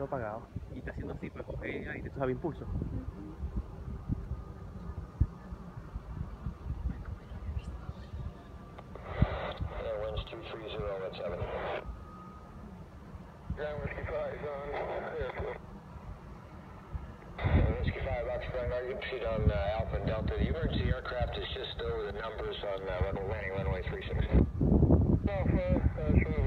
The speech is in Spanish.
todo apagado. Y está haciendo así, pues coge aire, tú sabes, impulso. Winds 230 at 7. Ground Whiskey 5 on airfield. Whiskey 5 Oxford, are you proceed on Alpha and Delta? The emergency aircraft is just over the numbers on landing runway 36. Alpha, showing